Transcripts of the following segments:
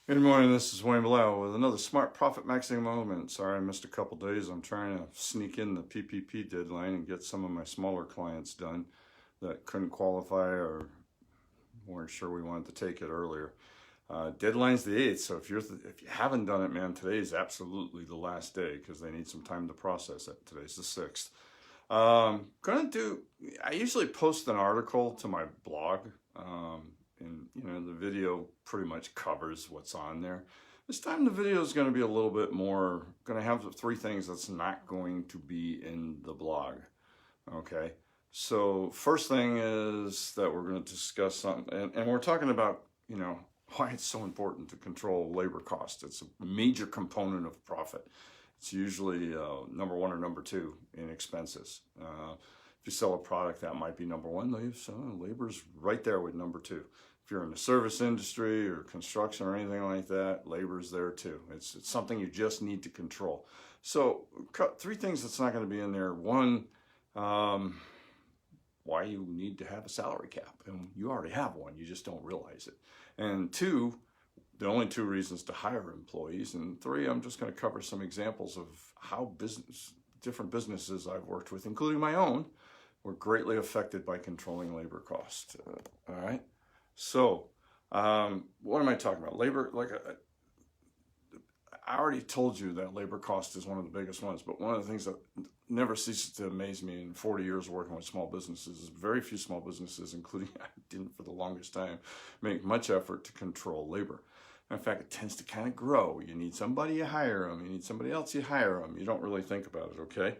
Good morning, this is Wayne Bilal with another Smart Profit Maxing Moment. Sorry I missed a couple days. I'm trying to sneak in the PPP deadline and get some of my smaller clients done that couldn't qualify or weren't sure we wanted to take it earlier. Deadline's the 8th, so if you haven't done it, man, today is absolutely the last day because they need some time to process it. Today's the 6th. I usually post an article to my blog, and the video pretty much covers what's on there. This time the video is going to be a little bit more, going to have the three things that's not going to be in the blog. Okay, so first thing is that we're going to discuss something, and we're talking about, why it's so important to control labor cost. It's a major component of profit. It's usually number one or number two in expenses. If you sell a product, that might be number one. Labor's right there with number two. If you're in the service industry or construction or anything like that, labor's there too. It's something you just need to control. So three things that's not going to be in there. One, why you need to have a salary cap. And you already have one, you just don't realize it. And two, the only two reasons to hire employees. And three, I'm just going to cover some examples of how different businesses I've worked with, including my own, were greatly affected by controlling labor cost. All right. So what am I talking about? Labor, I already told you that labor cost is one of the biggest ones, but one of the things that never ceases to amaze me in 40 years working with small businesses is very few small businesses, including I didn't for the longest time, make much effort to control labor. In fact, it tends to kind of grow. You need somebody, you hire them. You need somebody else, you hire them. You don't really think about it, okay?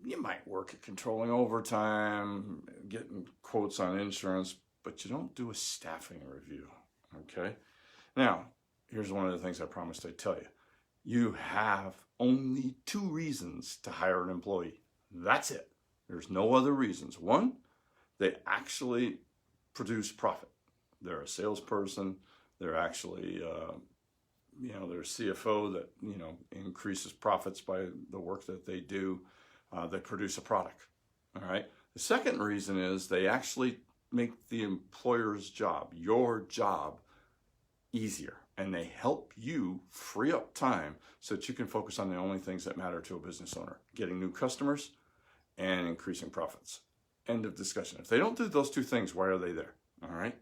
You might work at controlling overtime, getting quotes on insurance, but you don't do a staffing review, okay? Now, here's one of the things I promised I'd tell you. You have only two reasons to hire an employee. That's it. There's no other reasons. One, they actually produce profit. They're a salesperson. They're actually, they're a CFO that, increases profits by the work that they do. They produce a product, all right? The second reason is they actually make the employer's job, your job, easier. And they help you free up time so that you can focus on the only things that matter to a business owner, getting new customers and increasing profits. End of discussion. If they don't do those two things, why are they there? All right.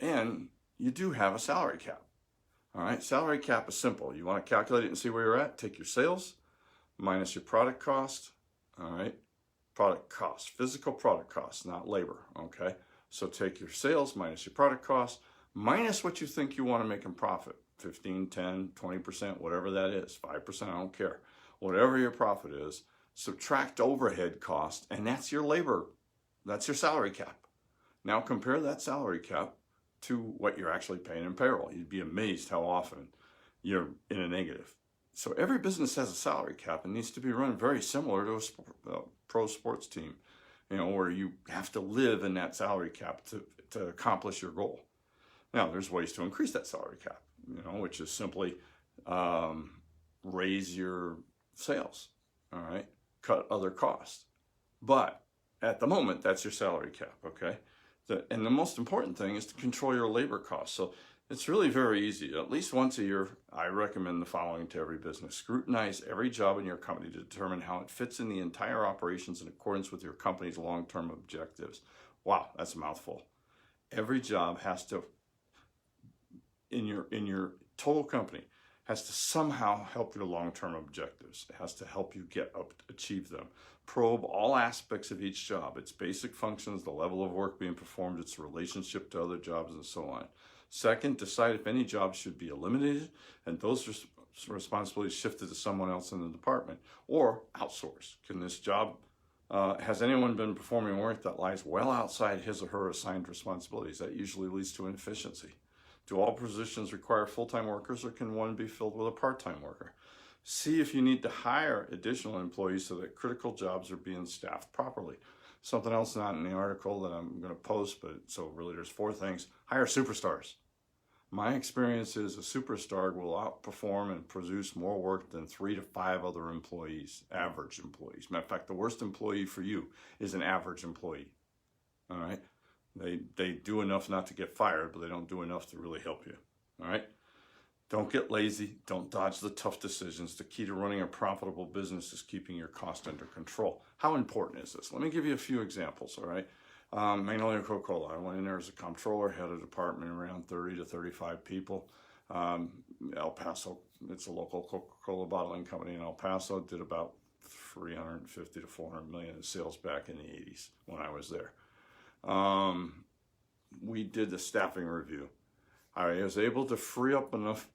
And you do have a salary cap. All right. Salary cap is simple. You want to calculate it and see where you're at. Take your sales minus your product cost. All right. Product cost, physical product cost, not labor. Okay. So take your sales minus your product cost, minus what you think you want to make in profit, 15, 10, 20%, whatever that is, 5%, I don't care. Whatever your profit is, subtract overhead cost, and that's your labor, that's your salary cap. Now compare that salary cap to what you're actually paying in payroll. You'd be amazed how often you're in a negative. So every business has a salary cap and needs to be run very similar to a pro sports team, where you have to live in that salary cap to accomplish your goal. Now, there's ways to increase that salary cap, which is simply raise your sales, all right, cut other costs. But at the moment, that's your salary cap, okay? And the most important thing is to control your labor costs. So it's really very easy. At least once a year, I recommend the following to every business. Scrutinize every job in your company to determine how it fits in the entire operations in accordance with your company's long-term objectives. Wow, that's a mouthful. Every job has to, in your total company, has to somehow help your long-term objectives. It has to help you achieve them. Probe all aspects of each job, its basic functions, the level of work being performed, its relationship to other jobs, and so on. Second, decide if any jobs should be eliminated and those responsibilities shifted to someone else in the department, or outsourced. Can this job, has anyone been performing work that lies well outside his or her assigned responsibilities? That usually leads to inefficiency. Do all positions require full-time workers, or can one be filled with a part-time worker? See if you need to hire additional employees so that critical jobs are being staffed properly. Something else not in the article that I'm going to post, but so really there's four things. Hire superstars. My experience is a superstar will outperform and produce more work than 3 to 5 other employees, average employees. Matter of fact, the worst employee for you is an average employee. All right. They do enough not to get fired, but they don't do enough to really help you. All right? Don't get lazy. Don't dodge the tough decisions. The key to running a profitable business is keeping your cost under control. How important is this? Let me give you a few examples, all right? Magnolia Coca-Cola. I went in there as a comptroller, had a department around 30 to 35 people. El Paso, it's a local Coca-Cola bottling company in El Paso, did about 350 to 400 million in sales back in the 80s when I was there. We did the staffing review. I was able to free up enough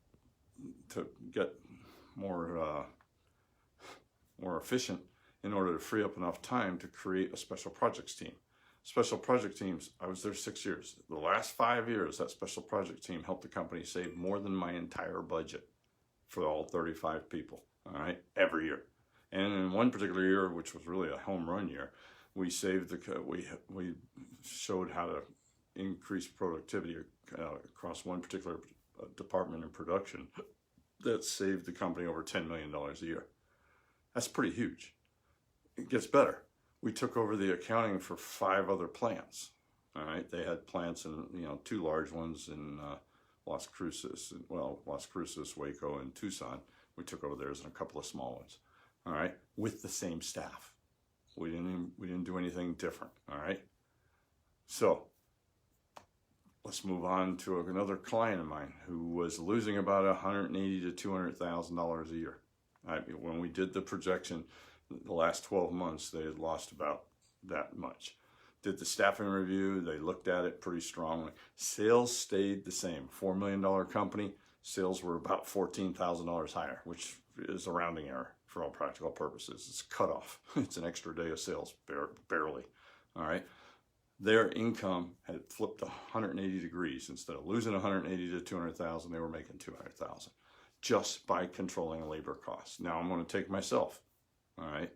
to get more efficient in order to free up enough time to create a special projects team. Special project teams, I was there 6 years. The last 5 years, that special project team helped the company save more than my entire budget for all 35 people, all right, every year. And in one particular year, which was really a home run year, we saved we showed how to increase productivity across one particular department in production that saved the company over $10 million a year. That's pretty huge. It gets better. We took over the accounting for 5 other plants. All right, they had plants in 2 large ones in Las Cruces, Waco, and Tucson. We took over theirs and a couple of small ones. All right, with the same staff. We didn't do anything different. All right, so let's move on to another client of mine who was losing about $180,000 to $200,000 a year. When we did the projection, the last 12 months, they had lost about that much. Did the staffing review, they looked at it pretty strongly. Sales stayed the same. $4 million company, sales were about $14,000 higher, which is a rounding error for all practical purposes. It's cut off. It's an extra day of sales, barely. All right. Their income had flipped 180 degrees. Instead of losing 180 to 200,000, they were making 200,000 just by controlling labor costs. Now I'm going to take myself. All right.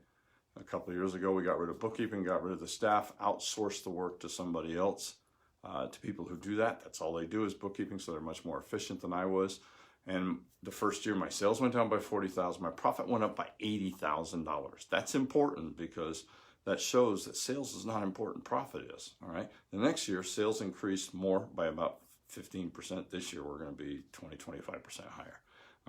A couple of years ago, we got rid of bookkeeping, got rid of the staff, outsourced the work to somebody else. To people who do that, that's all they do is bookkeeping, so they're much more efficient than I was. And the first year, my sales went down by 40,000. My profit went up by $80,000. That's important because that shows that sales is not important, profit is. All right. The next year, sales increased more by about 15%. This year, we're going to be 25% higher.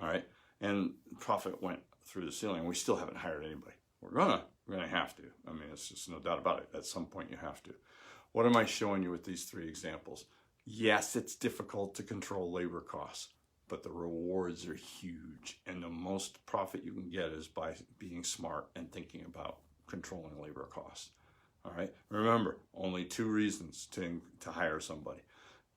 All right. And profit went through the ceiling. We still haven't hired anybody. We're gonna have to. I mean, it's just no doubt about it. At some point, you have to. What am I showing you with these 3 examples? Yes, it's difficult to control labor costs, but the rewards are huge. And the most profit you can get is by being smart and thinking about controlling labor costs. All right. Remember, only 2 reasons to hire somebody.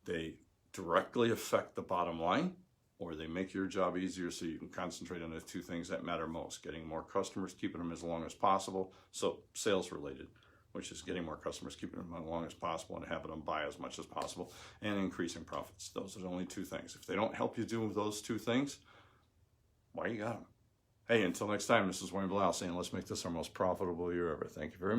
They directly affect the bottom line, or they make your job easier so you can concentrate on the 2 things that matter most: getting more customers, keeping them as long as possible. So sales related, which is getting more customers, keeping them as long as possible and having them buy as much as possible, and increasing profits. Those are the only 2 things. If they don't help you do those 2 things, why you got them? Hey, until next time, this is Wayne Blau saying, let's make this our most profitable year ever. Thank you very much.